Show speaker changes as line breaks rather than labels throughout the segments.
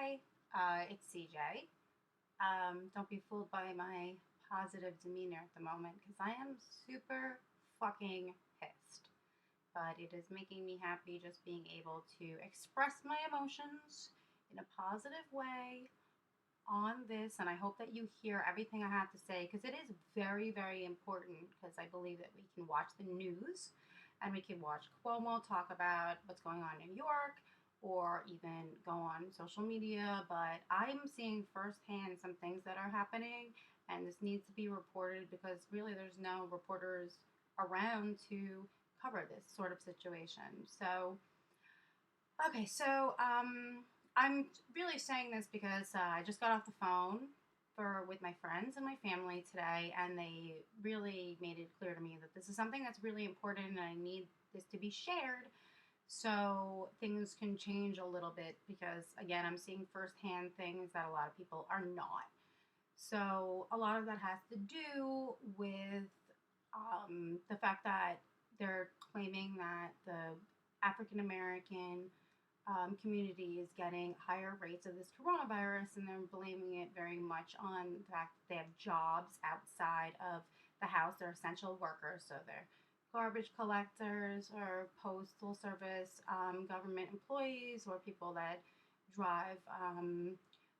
Hi, it's CJ. Don't be fooled by my positive demeanor at the moment because I am super fucking pissed. But it is making me happy just being able to express my emotions in a positive way on this. And I hope that you hear everything I have to say because it is very, very important because I believe that we can watch the news and we can watch Cuomo talk about what's going on in New York or even go on social media. But I'm seeing firsthand some things that are happening, and this needs to be reported because really there's no reporters around to cover this sort of situation. I'm really saying this because I just got off the phone with my friends and my family today, and they really made it clear to me that this is something that's really important, and I need this to be shared so things can change a little bit because again, I'm seeing firsthand things that a lot of people are not. So a lot of that has to do with the fact that they're claiming that the African American community is getting higher rates of this coronavirus, and they're blaming it very much on the fact that they have jobs outside of the house. They're essential workers, so they're garbage collectors or postal service government employees or people that drive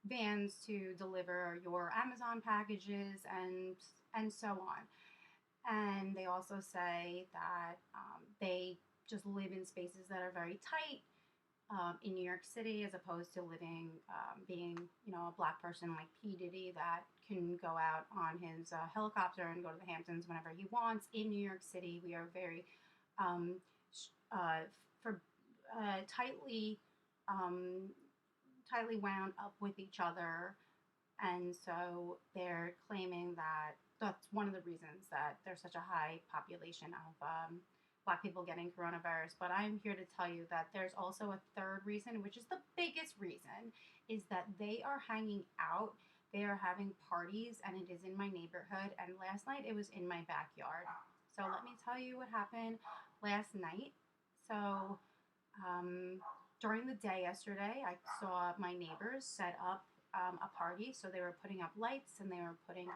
vans to deliver your Amazon packages and so on. And they also say that they just live in spaces that are very tight in New York City, as opposed to being, a black person like P. Diddy that can go out on his helicopter and go to the Hamptons whenever he wants. In New York City, we are very um, uh, for tightly tightly wound up with each other, and so they're claiming that that's one of the reasons that there's such a high population of black people getting coronavirus. But I'm here to tell you that there's also a third reason, which is the biggest reason, is that they are hanging out. They are having parties, and it is in my neighborhood. And last night it was in my backyard. So let me tell you what happened last night. So um, during the day yesterday, I saw my neighbors set up a party. So they were putting up lights and they were putting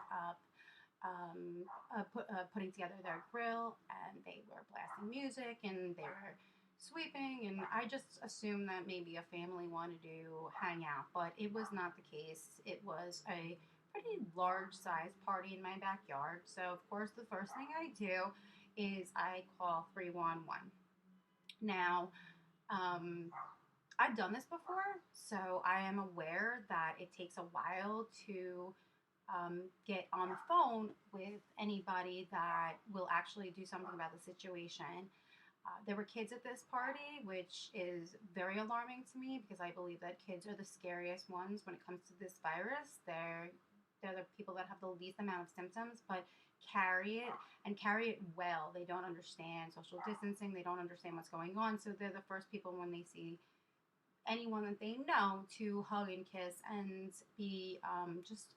together their grill, and they were blasting music and they were sweeping. And I just assumed that maybe a family wanted to hang out, but it was not the case. It was a pretty large size party in my backyard. So, of course, the first thing I do is I call 311. Now, um, I've done this before, so I am aware that it takes a while to get on the phone with anybody that will actually do something about the situation. There were kids at this party, which is very alarming to me because I believe that kids are the scariest ones when it comes to this virus. They're the people that have the least amount of symptoms, but carry it and carry it well. They don't understand social distancing. They don't understand what's going on. So they're the first people when they see anyone that they know to hug and kiss and be just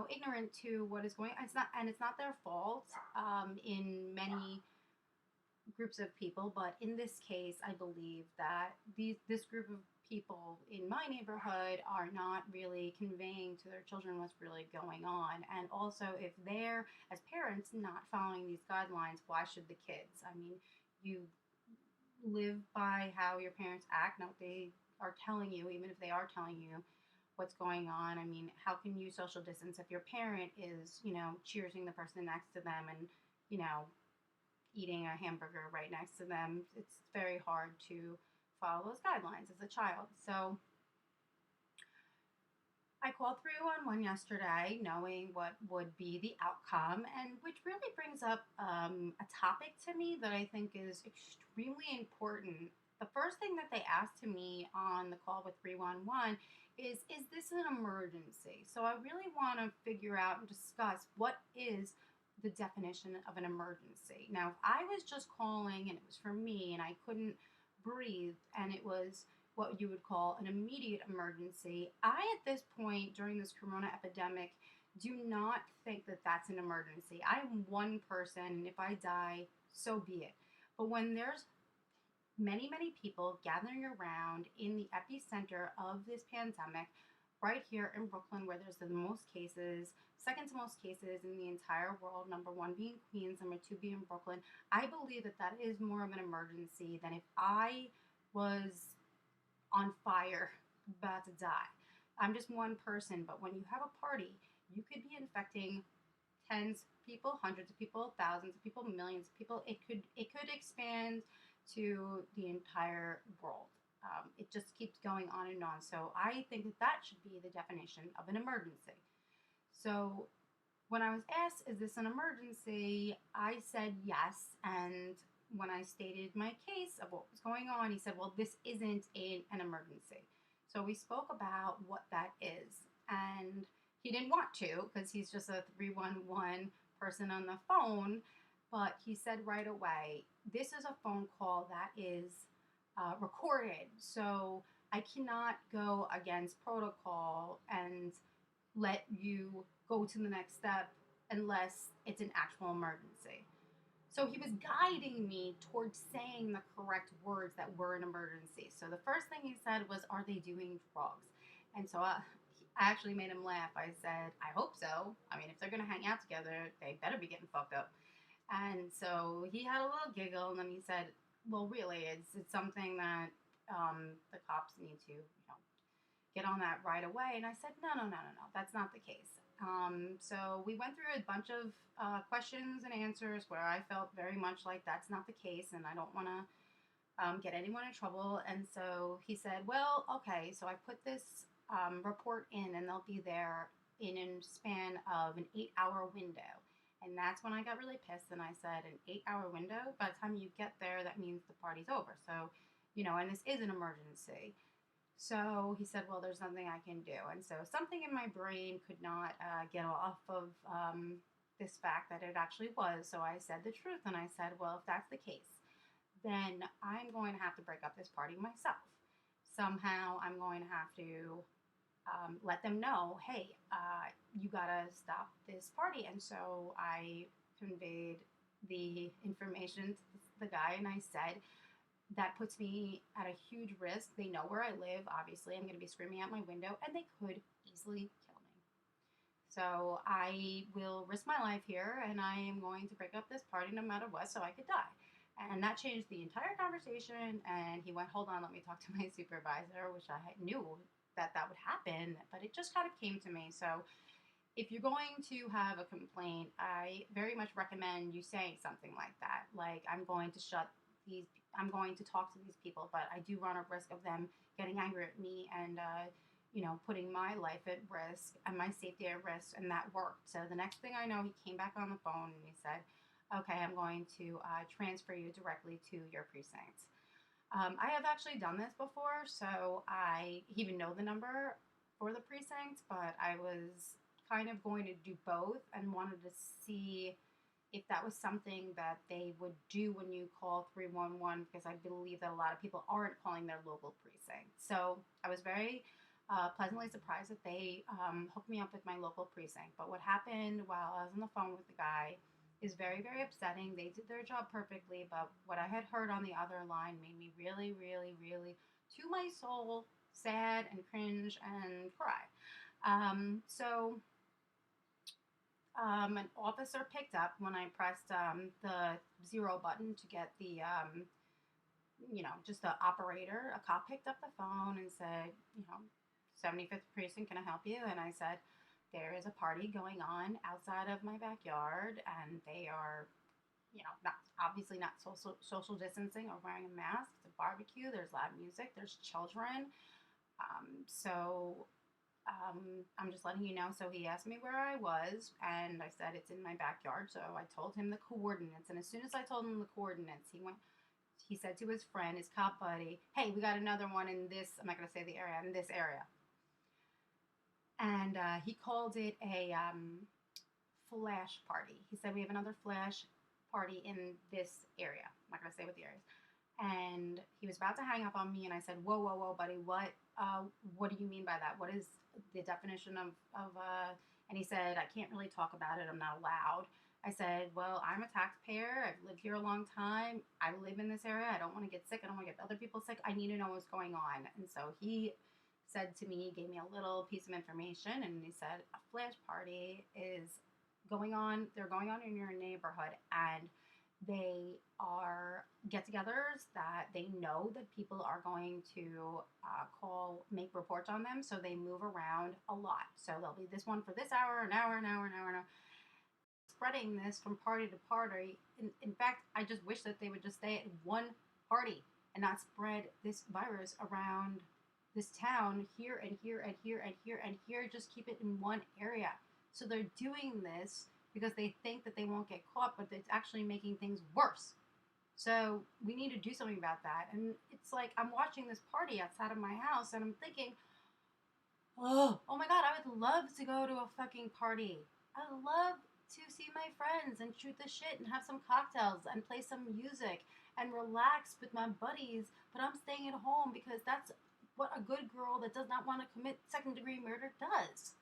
ignorant to what is going on. It's not their fault in many groups of people, but in this case, I believe that this group of people in my neighborhood are not really conveying to their children what's really going on. And also, if they're, as parents, not following these guidelines, why should the kids? I mean, you live by how your parents act, not what they are telling you, even if they are telling you what's going on. I mean, how can you social distance if your parent is, cheersing the person next to them and, you know, eating a hamburger right next to them? It's very hard to follow those guidelines as a child. So I called 311 yesterday knowing what would be the outcome, and which really brings up a topic to me that I think is extremely important. The first thing that they asked to me on the call with 311 is this an emergency? So I really want to figure out and discuss what is the definition of an emergency. Now, if I was just calling and it was for me and I couldn't breathe and it was what you would call an immediate emergency, I, at this point during this corona epidemic, do not think that that's an emergency. I'm one person, and if I die, so be it. But when there's many, many people gathering around in the epicenter of this pandemic, right here in Brooklyn, where there's the most cases, second to most cases in the entire world, number one being Queens, number two being Brooklyn. I believe that that is more of an emergency than if I was on fire, about to die. I'm just one person, but when you have a party, you could be infecting tens of people, hundreds of people, thousands of people, millions of people. It could expand to the entire world. It just keeps going on and on. So I think that that should be the definition of an emergency. So when I was asked, "Is this an emergency?" I said yes, and when I stated my case of what was going on, he said, "Well, this isn't an emergency." So we spoke about what that is, and he didn't want to because he's just a 311 person on the phone, but he said right away, "This is a phone call that is recorded, so I cannot go against protocol and let you go to the next step unless it's an actual emergency." So he was guiding me towards saying the correct words that were an emergency. So the first thing he said was, "Are they doing drugs?" And so I actually made him laugh. I said, "I hope so. I mean, if they're going to hang out together, they better be getting fucked up." And so he had a little giggle, and then he said, "Well, really, it's something that the cops need to, get on that right away." And I said, "No, no, no, no, no. That's not the case." So we went through a bunch of questions and answers where I felt very much like that's not the case, and I don't want to get anyone in trouble. And so he said, "Well, okay, so I put this report in, and they'll be there in a span of an 8 hour window." And that's when I got really pissed, and I said, "An 8 hour window? By the time you get there, that means the party's over. So, and this is an emergency." So he said, "Well, there's nothing I can do." And so something in my brain could not get off of this fact that it actually was. So I said the truth, and I said, "Well, if that's the case, then I'm going to have to break up this party myself. Somehow I'm going to have to let them know, hey, you gotta stop this party." And so I conveyed the information to the guy, and I said, "That puts me at a huge risk. They know where I live. Obviously, I'm going to be screaming out my window, and they could easily kill me. So I will risk my life here, and I am going to break up this party no matter what, so I could die." And that changed the entire conversation. And he went, "Hold on, let me talk to my supervisor," which I knew that that would happen, but it just kind of came to me. So if you're going to have a complaint, I very much recommend you saying something like that. Like, these, I'm going to talk to these people, but I do run a risk of them getting angry at me and, putting my life at risk and my safety at risk. And that worked. So the next thing I know, he came back on the phone and he said, "Okay, I'm going to transfer you directly to your precinct." I have actually done this before, so I even know the number for the precinct, but I was kind of going to do both and wanted to see if that was something that they would do when you call 311, because I believe that a lot of people aren't calling their local precinct. So I was very pleasantly surprised that they hooked me up with my local precinct. But what happened while I was on the phone with the guy is very, very upsetting. They did their job perfectly, but what I had heard on the other line made me really, really, really, to my soul, sad and cringe and cry. So an officer picked up when I pressed the zero button to get the, just the operator. A cop picked up the phone and said, 75th Precinct, can I help you? And I said, "There is a party going on outside of my backyard, and they are, not obviously not social distancing or wearing a mask. It's a barbecue. There's loud music. There's children. So I'm just letting you know." So he asked me where I was, and I said it's in my backyard. So I told him the coordinates, and as soon as I told him the coordinates, he said to his friend, his cop buddy, "Hey, we got another one in this," I'm not going to say the area, "in this area." And he called it a flash party. He said, "We have another flash party in this area." I'm not going to say what the area is. And he was about to hang up on me, and I said, "Whoa, whoa, whoa, buddy, what do you mean by that? What is the definition of?" And he said, "I can't really talk about it. I'm not allowed." I said, well, I'm a taxpayer. I've lived here a long time. I live in this area. I don't want to get sick. I don't want to get other people sick. I need to know what's going on. And so he said to me, gave me a little piece of information, and he said, a flash party is going on. They're going on in your neighborhood, and they are get-togethers that they know that people are going to make reports on them. So they move around a lot. So there'll be this one for this hour, an hour, an hour, an hour, an hour, spreading this from party to party. In fact, I just wish that they would just stay at one party and not spread this virus around this town here and here and here and here and here. Just keep it in one area. So they're doing this because they think that they won't get caught, but it's actually making things worse. So we need to do something about that. And it's like I'm watching this party outside of my house and I'm thinking, oh my God, I would love to go to a fucking party. I would love to see my friends and shoot the shit and have some cocktails and play some music and relax with my buddies. But I'm staying at home because that's what a good girl that does not want to commit second-degree murder does.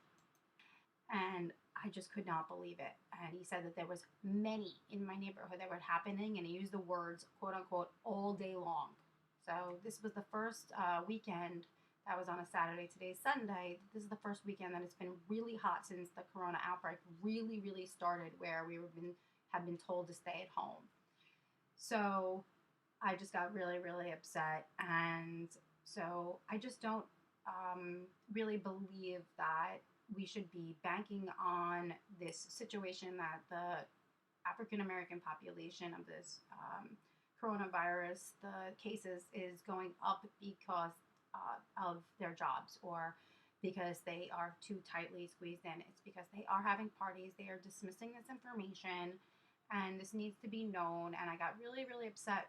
And I just could not believe it. And he said that there was many in my neighborhood that were happening, and he used the words, quote unquote, all day long. So this was the first weekend. That was on a Saturday. Today's Sunday. This is the first weekend that it's been really hot since the corona outbreak really started, where have been told to stay at home. So I just got really upset, and so I just don't really believe that we should be banking on this situation that the African American population of this coronavirus, the cases is going up because of their jobs or because they are too tightly squeezed in. It's because they are having parties, they are dismissing this information, and this needs to be known. And I got really upset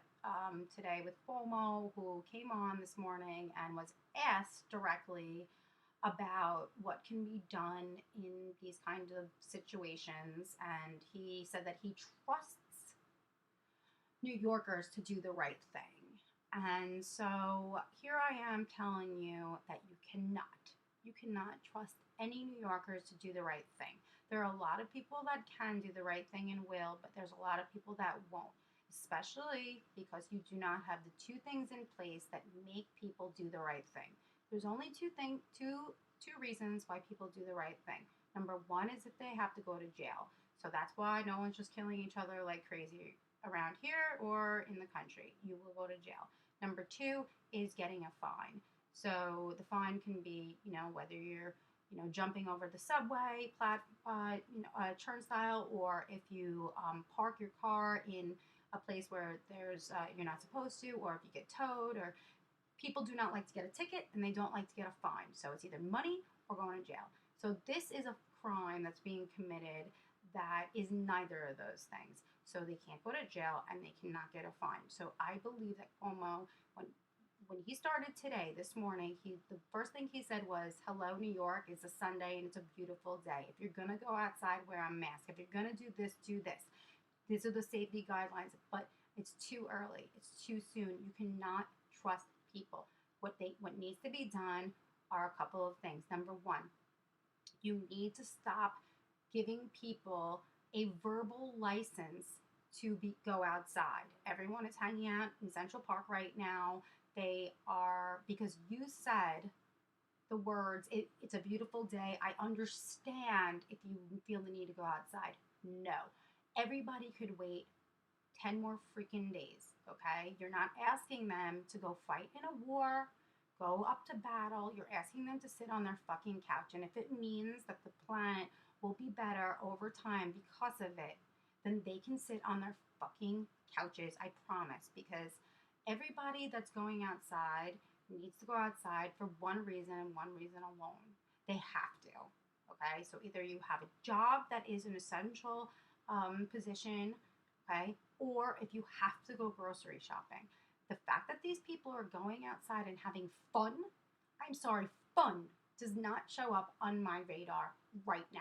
today with Cuomo, who came on this morning and was asked directly about what can be done in these kinds of situations. And he said that he trusts New Yorkers to do the right thing. And so here I am telling you that you cannot trust any New Yorkers to do the right thing. There are a lot of people that can do the right thing and will, but there's a lot of people that won't, especially because you do not have the two things in place that make people do the right thing. There's only two reasons why people do the right thing. Number one is if they have to go to jail. So that's why no one's just killing each other like crazy around here or in the country. You will go to jail. Number two is getting a fine. So the fine can be, whether you're, jumping over the subway, turnstile, or if you park your car in a place where there's you're not supposed to, or if you get towed, or people do not like to get a ticket and they don't like to get a fine. So it's either money or going to jail. So this is a crime that's being committed that is neither of those things. So they can't go to jail and they cannot get a fine. So I believe that Cuomo, when he started today, this morning, the first thing he said was, hello, New York, it's a Sunday and it's a beautiful day. If you're going to go outside, wear a mask. If you're going to do this, do this. These are the safety guidelines, but it's too early. It's too soon. You cannot trust people. What needs to be done are a couple of things. Number one, you need to stop giving people a verbal license to go outside. Everyone is hanging out in Central Park right now. They are, because you said the words, it's a beautiful day. I understand if you feel the need to go outside. No. Everybody could wait 10 more freaking days, okay? You're not asking them to go fight in a war, go up to battle. You're asking them to sit on their fucking couch. And if it means that the planet will be better over time because of it, then they can sit on their fucking couches, I promise. Because everybody that's going outside needs to go outside for one reason and one reason alone. They have to, okay? So either you have a job that is an essential position, okay? Or if you have to go grocery shopping. The fact that these people are going outside and having fun, I'm sorry, fun does not show up on my radar right now.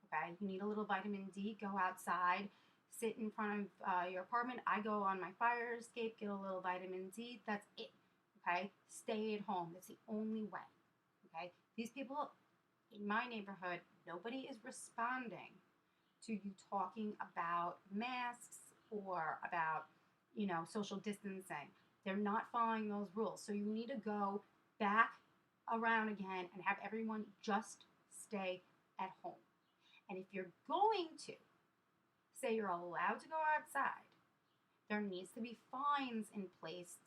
Okay, you need a little vitamin D, go outside, sit in front of your apartment. I go on my fire escape, get a little vitamin D. That's it. Okay, stay at home. That's the only way. Okay, these people in my neighborhood, nobody is responding to you talking about masks or about, social distancing. They're not following those rules. So you need to go back around again and have everyone just stay at home. And if you're going to say you're allowed to go outside, there needs to be fines in place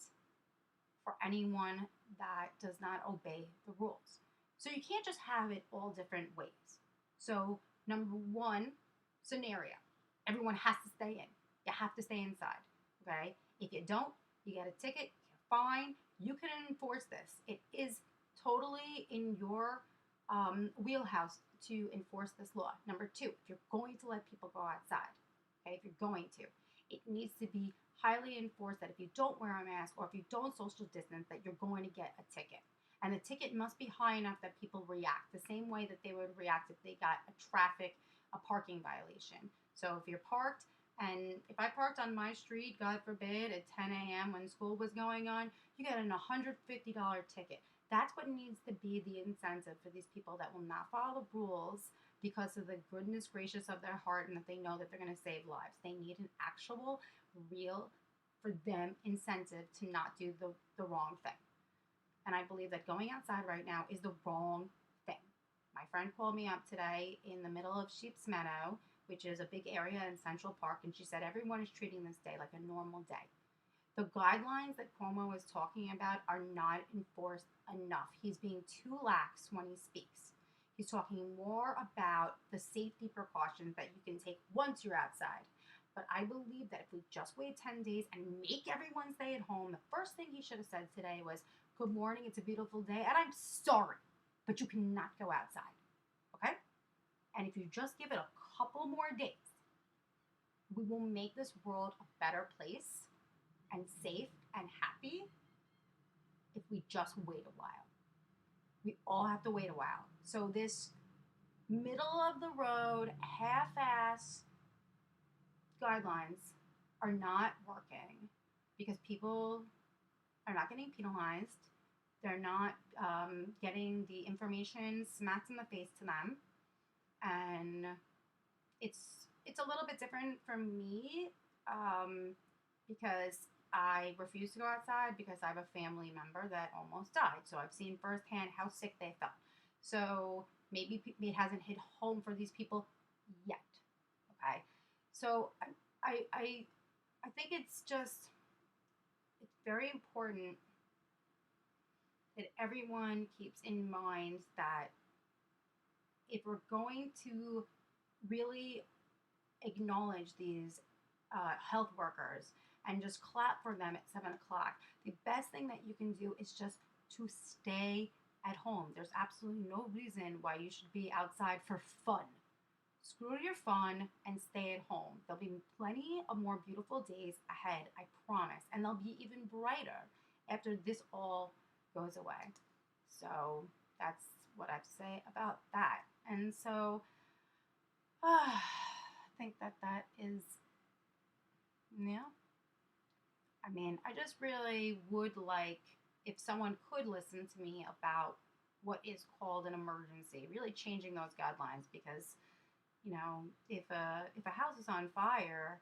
for anyone that does not obey the rules. So you can't just have it all different ways. So, number one scenario, everyone has to stay in. You have to stay inside. Okay? If you don't, you get a ticket, you're fine. You can enforce this. It is totally in your wheelhouse to enforce this law. Number two, if you're going to let people go outside, okay, if you're going to, it needs to be highly enforced that if you don't wear a mask or if you don't social distance, that you're going to get a ticket. And the ticket must be high enough that people react the same way that they would react if they got a parking violation. So if you're parked, and if I parked on my street, God forbid, at 10 a.m. when school was going on, you get an $150 ticket. That's what needs to be the incentive for these people that will not follow the rules because of the goodness gracious of their heart and that they know that they're going to save lives. They need an actual, real, for them, incentive to not do the wrong thing. And I believe that going outside right now is the wrong thing. My friend called me up today in the middle of Sheep's Meadow, which is a big area in Central Park, and she said everyone is treating this day like a normal day. The guidelines that Cuomo is talking about are not enforced enough. He's being too lax when he speaks. He's talking more about the safety precautions that you can take once you're outside. But I believe that if we just wait 10 days and make everyone stay at home, the first thing he should have said today was, "Good morning, it's a beautiful day, and I'm sorry, but you cannot go outside." Okay? And if you just give it a couple more days, we will make this world a better place and safe and happy if we just wait a while. We all have to wait a while. So this middle of the road, half-ass guidelines are not working because people are not getting penalized. They're not getting the information smacked in the face to them. And it's a little bit different from me because I refuse to go outside because I have a family member that almost died. So I've seen firsthand how sick they felt. So maybe it hasn't hit home for these people yet. Okay. So I think it's very important that everyone keeps in mind that if we're going to really acknowledge these health workers and just clap for them at 7 o'clock, the best thing that you can do is just to stay at home. There's absolutely no reason why you should be outside for fun. Screw your fun and stay at home. There'll be plenty of more beautiful days ahead, I promise. And they'll be even brighter after this all goes away. So that's what I have to say about that. And so I think that is, yeah. I mean, I just really would like if someone could listen to me about what is called an emergency, really changing those guidelines because, if a house is on fire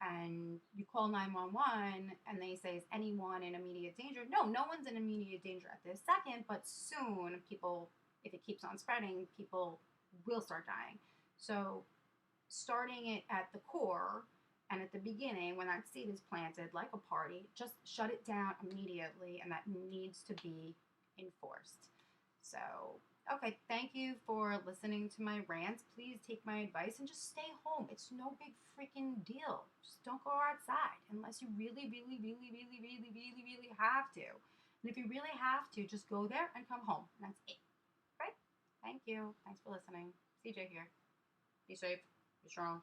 and you call 911 and they say, is anyone in immediate danger? No one's in immediate danger at this second, but soon people, if it keeps on spreading, people will start dying. So starting it at the core and at the beginning, when that seed is planted like a party, just shut it down immediately, and that needs to be enforced. So, okay, thank you for listening to my rants. Please take my advice and just stay home. It's no big freaking deal. Just don't go outside unless you really, really, really, really, really, really, really have to. And if you really have to, just go there and come home. And that's it. Right? Thank you. Thanks for listening. CJ here. Be safe. Be strong.